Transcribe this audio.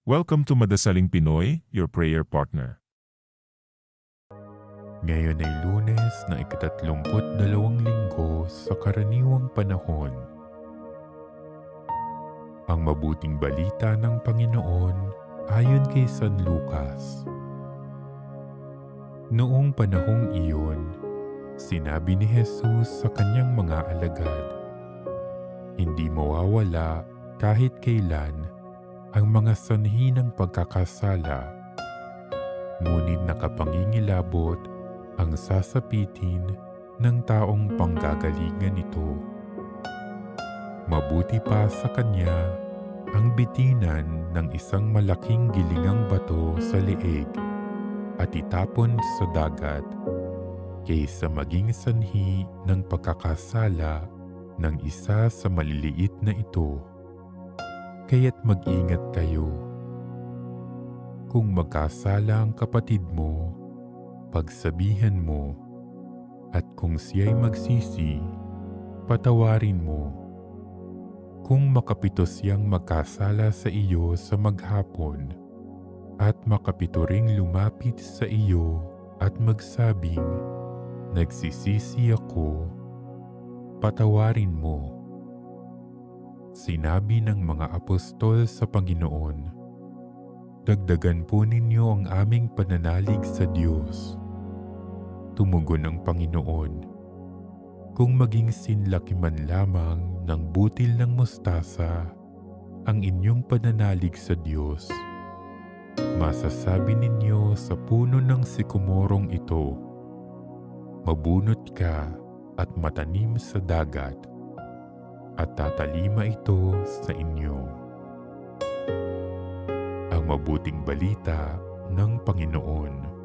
Welcome to Madasaling Pinoy, your prayer partner. Ngayon ay Lunes na ika-32 linggo sa karaniwang panahon. Ang mabuting balita ng Panginoon ayon kay San Lucas. Noong panahong iyon, sinabi ni Jesus sa kanyang mga alagad, "Hindi mawawala kahit kailan ang mga sanhi ng pagkakasala, ngunit nakapangingilabot ang sasapitin ng taong panggagalingan nito. Mabuti pa sa kanya ang bitinan ng isang malaking gilingang bato sa leeg at itapon sa dagat kaysa maging sanhi ng pagkakasala ng isa sa maliliit na ito. Kaya't mag-ingat kayo. Kung magkasala ang kapatid mo, pagsabihan mo, at kung siya'y magsisi, patawarin mo. Kung makapito siyang magkasala sa iyo sa maghapon, at makapito ring lumapit sa iyo at magsabing, "Nagsisisi ako," patawarin mo. Sinabi ng mga apostol sa Panginoon, "Dagdagan po ninyo ang aming pananalig sa Diyos." Tumugon ang Panginoon, "Kung maging sinlaki man lamang ng butil ng mustasa ang inyong pananalig sa Diyos, masasabi ninyo sa puno ng sikomorong ito, 'Mabunot ka at matanim sa dagat,' at tatalima ito sa inyo." Ang mabuting balita ng Panginoon.